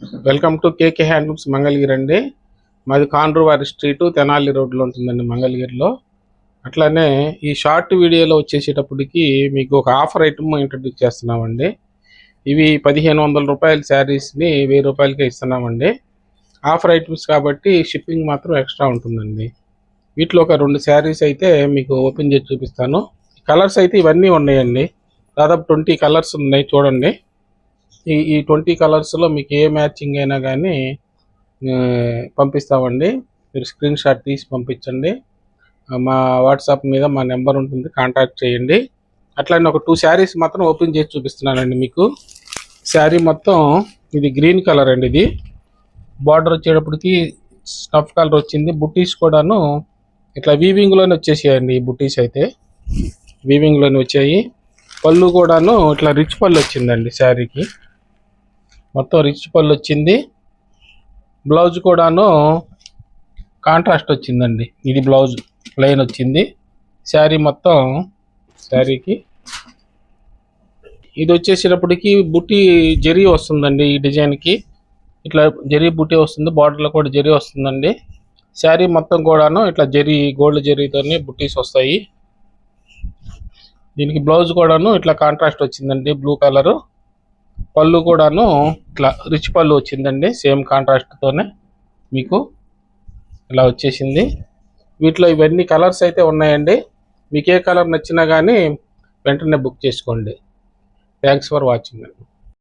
Welcome to KK handlooms Mangalagiri అండి. మాది కాండ్రువారి street Tenali రోడ్లో ఉంటుందండి మంగళగిరిలో. అట్లానే ఈ షార్ట్ వీడియోలో వచ్చేసేటప్పటికి మీకు ఒక ఆఫర్ ఐటమ్ ఇంట్రడ్యూస్ చేస్తున్నామండి. ఇవి 1500 రూపాయల శారీస్ని 1000 రూపాయలకే ఇస్తున్నామండి. ఆఫర్ ఐటమ్స్ కాబట్టి షిప్పింగ్ మాత్రం ఎక్స్ట్రా ఉంటుందండి. వీటిలో ఒక 2 శారీస్ అయితే మీకు ఓపెన్ చేసి చూపిస్తాను. కలర్స్ అయితే ఇవన్నీ ఉన్నాయండి. దాదాపు 20 కలర్స్ ఉన్నాయి చూడండి. ఈ 20 కలర్స్లో మీకు ఏ మ్యాచింగ్ అయినా కానీ పంపిస్తామండి. మీరు స్క్రీన్ షాట్ తీసి పంపించండి. మా వాట్సాప్ మీద మా నెంబర్ ఉంటుంది, కాంటాక్ట్ చేయండి. అట్లానే ఒక 2 శారీస్ మాత్రం ఓపెన్ చేసి చూపిస్తున్నానండి మీకు. శారీ మొత్తం ఇది గ్రీన్ కలర్ అండి. ఇది బార్డర్ వచ్చేటప్పటికి స్టఫ్ కలర్ వచ్చింది. బుట్టీస్ కూడాను ఇట్లా వీవింగ్లోనే వచ్చేసాయండి. ఈ బుట్టీస్ అయితే వీవింగ్లోనే వచ్చాయి. పళ్ళు కూడాను ఇట్లా రిచ్ పళ్ళు వచ్చిందండి. శారీకి మొత్తం రిచ్ పళ్ళు వచ్చింది. బ్లౌజ్ కూడాను కాంట్రాస్ట్ వచ్చిందండి. ఇది బ్లౌజ్ ప్లెయిన్ వచ్చింది. శారీ మొత్తం శారీకి ఇది వచ్చేసేటప్పటికి బుట్టి జరీ వస్తుందండి. ఈ డిజైన్కి ఇట్లా జరీ బుట్టి వస్తుంది. బార్డర్లో కూడా జరీ వస్తుందండి. శారీ మొత్తం కూడాను ఇట్లా జరీ గోల్డ్ జరీతోనే బుట్టీస్ వస్తాయి. దీనికి బ్లౌజ్ కూడాను ఇట్లా కాంట్రాస్ట్ వచ్చిందండి, బ్లూ కలరు. పళ్ళు కూడాను ఇట్లా రిచ్ పళ్ళు వచ్చిందండి, సేమ్ కాంట్రాస్ట్తోనే మీకు ఇలా వచ్చేసింది. వీటిలో ఇవన్నీ కలర్స్ అయితే ఉన్నాయండి. మీకు ఏ కలర్ నచ్చినా కానీ వెంటనే బుక్ చేసుకోండి. థ్యాంక్స్ ఫర్ వాచింగ్ అండి.